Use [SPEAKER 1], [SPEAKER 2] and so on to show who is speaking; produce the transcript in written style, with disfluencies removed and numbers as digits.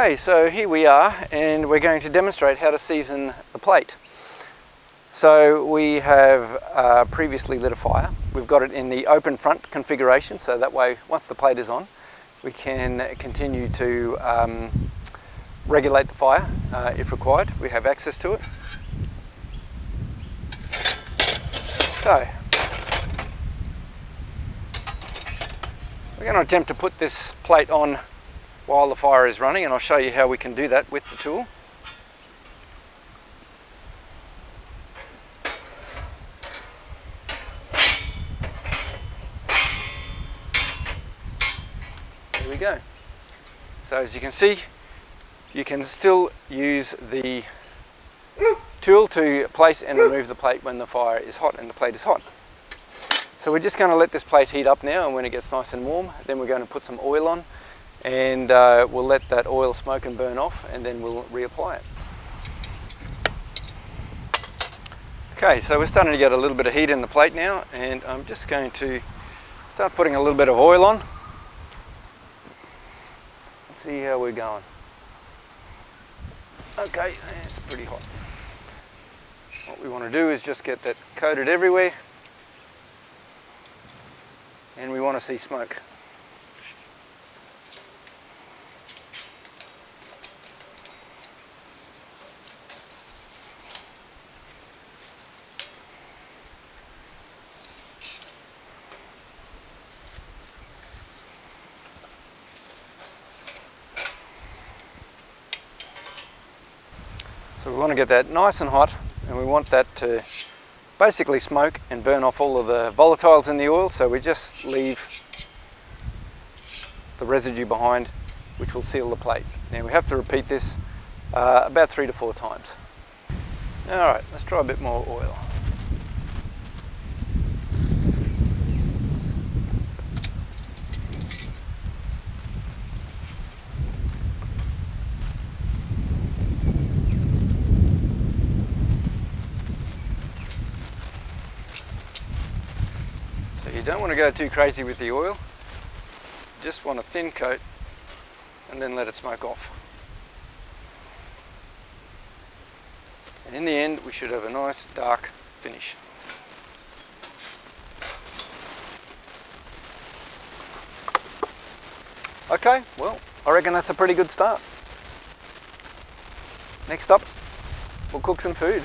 [SPEAKER 1] Okay, so here we are, and we're going to demonstrate how to season the plate. So we have previously lit a fire. We've got it in the open front configuration, so that way once the plate is on we can continue to regulate the fire if required. We have access to it. So we're going to attempt to put this plate on while the fire is running, and I'll show you how we can do that with the tool. There we go. So as you can see, you can still use the tool to place and remove the plate when the fire is hot and the plate is hot. So we're just going to let this plate heat up now, and when it gets nice and warm, then we're going to put some oil on, and we'll let that oil smoke and burn off, and then we'll reapply it. Okay, so we're starting to get a little bit of heat in the plate now, and I'm just going to start putting a little bit of oil on. Let's see how we're going. Okay, it's pretty hot. What we want to do is just get that coated everywhere, and we want to see smoke. So we want to get that nice and hot, and we want that to basically smoke and burn off all of the volatiles in the oil, so we just leave the residue behind, which will seal the plate. Now we have to repeat this about 3 to 4 times. Alright, let's try a bit more oil. You don't want to go too crazy with the oil, you just want a thin coat and then let it smoke off. And in the end we should have a nice dark finish. Okay, well, I reckon that's a pretty good start. Next up, we'll cook some food.